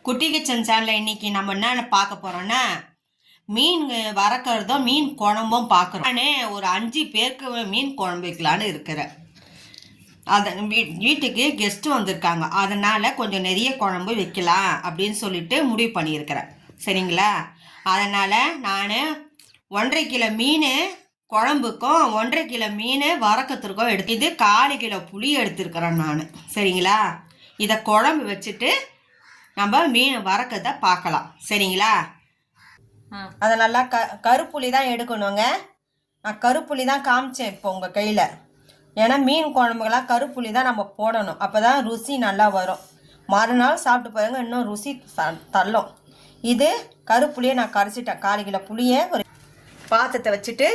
குட்டி கிச்சன் சேனலில் இன்னைக்கு நம்ம என்ன பார்க்க போகிறோன்னா மீன் வறுக்கிறதும் மீன் குழம்பும் பார்க்குறோம். நானே ஒரு 5 பேருக்கு மீன் குழம்பு வைக்கலான்னு இருக்கிறேன். அதை வீட்டுக்கு கெஸ்ட்டு வந்திருக்காங்க, அதனால் கொஞ்சம் நிறைய குழம்பு வைக்கலாம் அப்படின்னு சொல்லிட்டு முடிவு பண்ணியிருக்கிறேன். சரிங்களா? அதனால் நான் 1.5 கிலோ மீன் குழம்புக்கும் 1.5 கிலோ மீன் வறுக்கிறதுக்கும் இது 1/4 கிலோ புளி எடுத்துருக்கிறேன் நான். சரிங்களா? இதை குழம்பு வச்சுட்டு நம்ம மீன் வறுக்கிறத பார்க்கலாம். சரிங்களா? அதை நல்லா கருப்புளி தான் எடுக்கணுங்க. நான் கருப்புளி தான் காமிச்சேன் இப்போ உங்கள் கையில். ஏன்னா மீன் குழம்புக்கெல்லாம் கருப்புளி தான் நம்ம போடணும், அப்போ தான் ருசி நல்லா வரும். மறுநாள் சாப்பிட்டு பாருங்க, இன்னும் ருசி தள்ளும். இது கருப்புளியை நான் கரைச்சிட்டேன். 1/4 கிலோ புளியை ஒரு பாத்திரத்தை வச்சுட்டு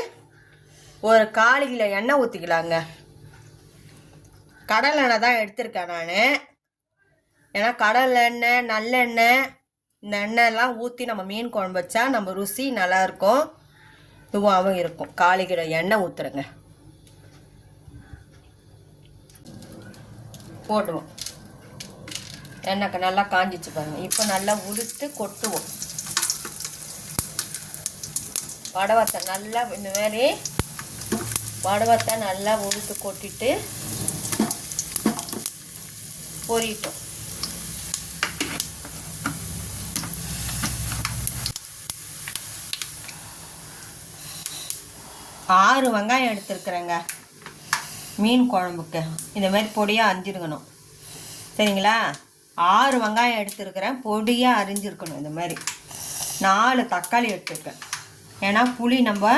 ஒரு 1/4 கிலோ எண்ணெய் ஊற்றிக்கலாங்க. கடலை எண்ணெய் தான் எடுத்திருக்கேன் நான். ஏன்னா கடலை எண்ணெய், நல்லெண்ணெய், இந்த எண்ணெய்லாம் ஊற்றி நம்ம மீன் குழம்பு வச்சா நம்ம ருசி நல்லாயிருக்கும், இதுவாகவும் இருக்கும். 1/4 கிலோ எண்ணெய் ஊற்றுறேங்க. போட்டுவோம். எண்ணெய்க்கு நல்லா காஞ்சிச்சு பாருங்க. இப்போ நல்லா உளுத்து கொட்டுவோம். வடவத்தை நல்லா இந்த மாதிரி வடவத்தை நல்லா உளுத்து கொட்டிட்டு பொரிட்டோம். 6 வெங்காயம் எடுத்துருக்குறேங்க மீன் குழம்புக்கு. இந்த மாதிரி பொடியாக அரிஞ்சிருக்கணும். சரிங்களா? 6 வெங்காயம் எடுத்துருக்கிறேன், பொடியாக அரிஞ்சிருக்கணும். இந்த மாதிரி 4 தக்காளி எடுத்துருக்கேன். ஏன்னா புளி நம்ம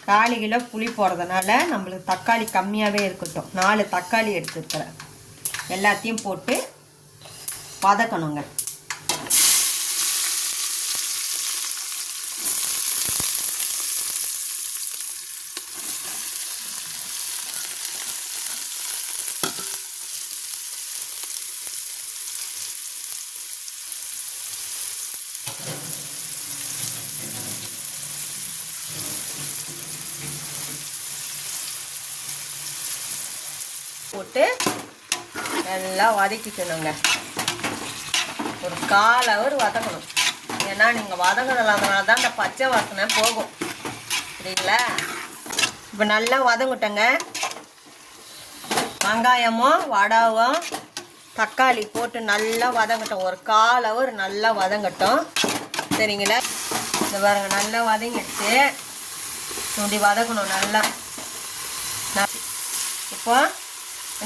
1/4 கிலோ புளி போடுறதுனால நம்மளுக்கு தக்காளி கம்மியாகவே இருக்கட்டும். 4 தக்காளி எடுத்துருக்கிறேன். எல்லாத்தையும் போட்டு வதக்கணுங்க. போட்டு நல்லா வதக்கிக்கணுங்க. ஒரு 1/4 ஹவர் வதக்கணும். ஏன்னா நீங்கள் வதங்கினால தான் இந்த பச்சை வாசனை போகும். சரிங்களா? இப்போ நல்லா வதங்கிட்டோங்க. வெங்காயமும் வடாவும் தக்காளி போட்டு நல்லா வதங்கட்டும். ஒரு 1/4 ஹவர் நல்லா வதங்கட்டும். சரிங்களா? இந்த பாருங்க, நல்லா வதங்கிடுச்சு. இப்படி வதக்கணும் நல்லா. இப்போ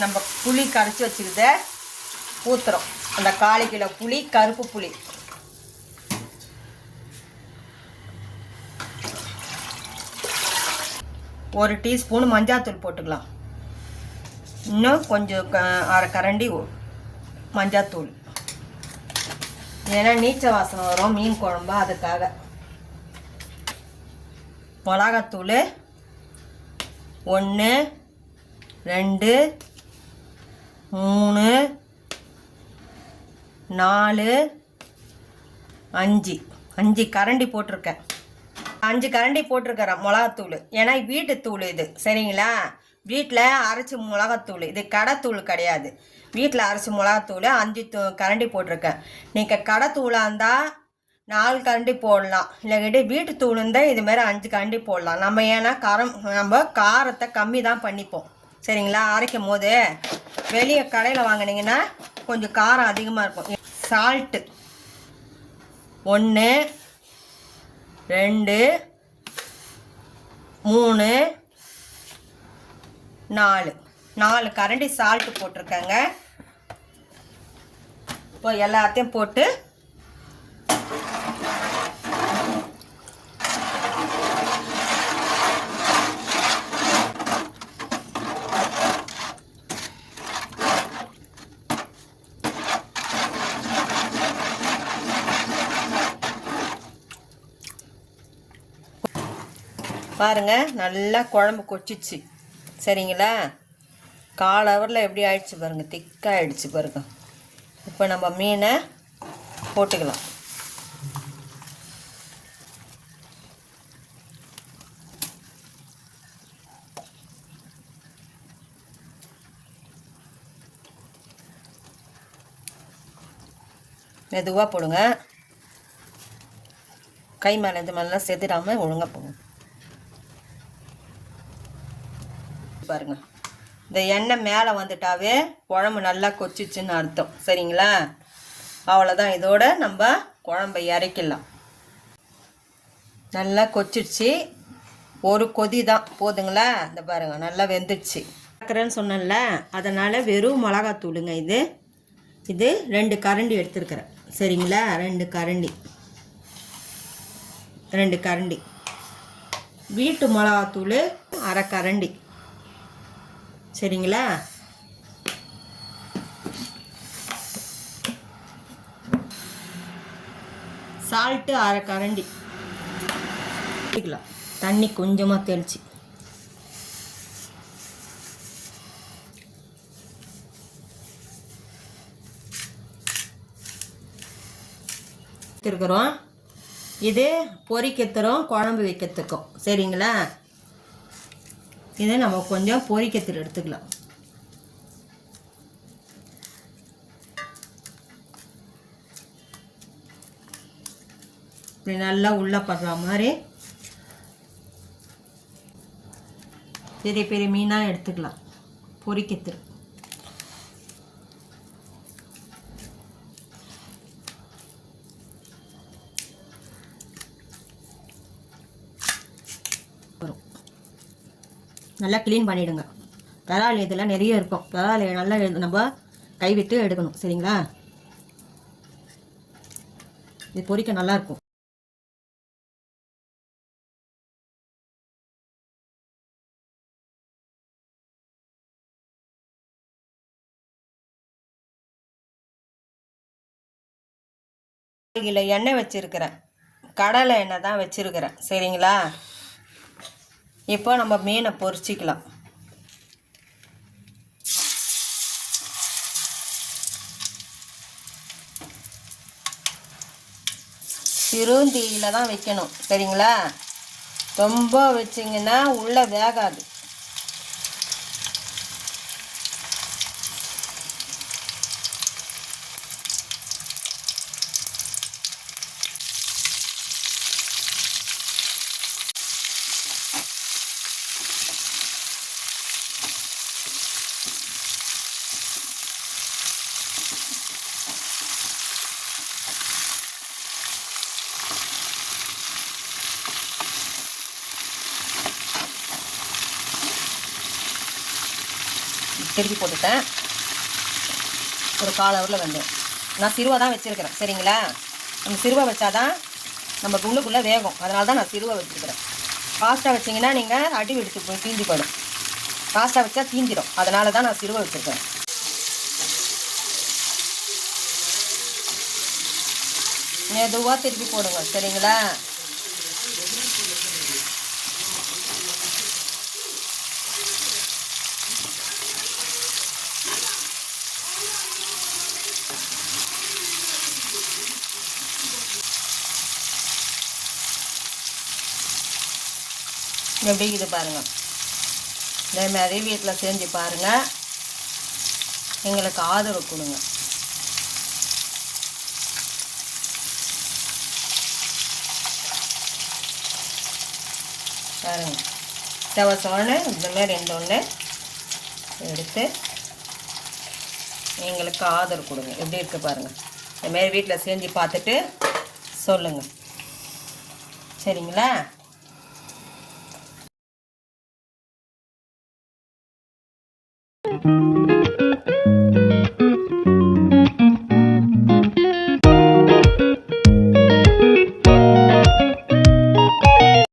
நம்ம புளி கரைச்சி வச்சுக்கிறத ஊற்றுறோம். அந்த 1/4 கிலோ புளி, கருப்பு புளி. ஒரு டீஸ்பூன் மஞ்சாத்தூள் போட்டுக்கலாம். இன்னும் கொஞ்சம் 1/2 கரண்டி மஞ்சாத்தூள். ஏன்னா நீச்ச வாசனை வரும் மீன் குழம்பு, அதுக்காக. மிளகாத்தூள் 1 2 3 4 5 கரண்டி போட்டிருக்கேன். 5 கரண்டி போட்டிருக்கிறேன் மிளகாத்தூள். ஏன்னா வீட்டு தூள் இது. சரிங்களா? வீட்டில் அரைச்சி மிளகாத்தூள், இது கடைத்தூள் கிடையாது. வீட்டில் அரைச்சி மிளகாத்தூள் 5 கரண்டி போட்டிருக்கேன். நீங்கள் கடைத்தூளாக இருந்தால் 4 கரண்டி போடலாம். இல்லைக்கிட்டே வீட்டு தூள் இருந்தால் இதுமாரி 5 கரண்டி போடலாம். நம்ம ஏன்னா நம்ம காரத்தை கம்மி தான் பண்ணிப்போம். சரிங்களா? அரைக்கும் போது வெளியே கடையில் வாங்கினீங்கன்னா கொஞ்சம் காரம் அதிகமாக இருக்கும். சால்ட்டு 1 2 3 4 கரண்டி சால்ட்டு போட்டிருக்கேங்க. இப்போ எல்லாத்தையும் போட்டு பாருங்க, நல்லா குழம்பு கொச்சிச்சு. சரிங்களா? 1/4 ஹவரில் எப்படி ஆயிடுச்சு பாருங்க, திக்காக ஆயிடுச்சு பாருங்க. இப்போ நம்ம மீனை போட்டுக்கலாம். மெதுவாக போடுங்க. கை மேலே இது மேலாம் செதுறாமல் ஒழுங்காக போடுங்க. பாருங்க, இந்த எண்ணெய் மேலே வந்துட்டாவே குழம்பு நல்லா கொச்சிச்சுன்னு அர்த்தம். சரிங்களா? அவ்வளோதான். இதோட நம்ம குழம்பை இறக்கிடலாம். நல்லா கொச்சிடுச்சு. ஒரு கொதி தான் போதுங்களா? இந்த பாருங்கள், நல்லா வெந்துடுச்சு. பார்க்குறேன்னு சொன்னேன்ல, அதனால் வெறும் மிளகாத்தூளுங்க. இது 2 கரண்டி எடுத்துருக்கிறேன். சரிங்களா? 2 கரண்டி வீட்டு மிளகாத்தூள் 1/2 கரண்டி. சரிங்களா? சால்ட்டு 1/2 கரண்டி. தண்ணி கொஞ்சமாக தெளிச்சு இருக்கிறோம். இது பொரிக்கத்துறோம், குழம்பு வைக்கிறதுக்கும். சரிங்களா? இதை நம்ம கொஞ்சம் பொரிக்கத்தில் எடுத்துக்கலாம். இப்படி நல்லா உள்ளே படுற மாதிரி பெரிய பெரிய மீனாக எடுத்துக்கலாம். பொரிக்கத்தில் நல்லா க்ளீன் பண்ணிவிடுங்க. விரால் இதெல்லாம் நிறைய இருக்கும். விரால் நல்லா நம்ம கைவிட்டு எடுக்கணும். சரிங்களா? இது பொரிக்க நல்லாயிருக்கும். கிலோ எண்ணெய் வச்சுருக்கிறேன். கடலை எண்ணெய் தான் வச்சுருக்கிறேன். சரிங்களா? இப்போ நம்ம மீனை பொரிச்சிக்கலாம். சிறுந்தீயில் தான் வைக்கணும். சரிங்களா? ரொம்ப வச்சிங்கன்னா உள்ளே வேகாது. திருப்பி போட்டுட்டேன். ஒரு 1/4 ஹவரில் வந்து நான் சிறுவை தான் வச்சுருக்கிறேன். சரிங்களா? நம்ம சிறுவை வச்சாதான் நம்ம உள்ளுக்குள்ளே வேகும். அதனால தான் நான் சிறுவை வச்சுருக்கிறேன். ஃபாஸ்ட்டாக வச்சிங்கன்னா நீங்கள் அடி எடுத்து போய் தீஞ்சி போயிடும். ஃபாஸ்ட்டாக வச்சா தீஞ்சிடும். அதனால தான் நான் சிறுவை வச்சுருக்கிறேன். மெதுவாக திருப்பி போடுங்க. சரிங்களா? எப்படி இது பாருங்கள். இதே மாதிரி வீட்டில் செஞ்சு பாருங்கள். எங்களுக்கு ஆதரவு கொடுங்க. பாருங்கள், செவசோன்னு இந்தமாரி 2 எடுத்து எங்களுக்கு ஆதரவு கொடுங்க. எப்படி இருக்குது பாருங்கள். இந்தமாரி வீட்டில் செஞ்சு பார்த்துட்டு சொல்லுங்கள். சரிங்களா? Thank you.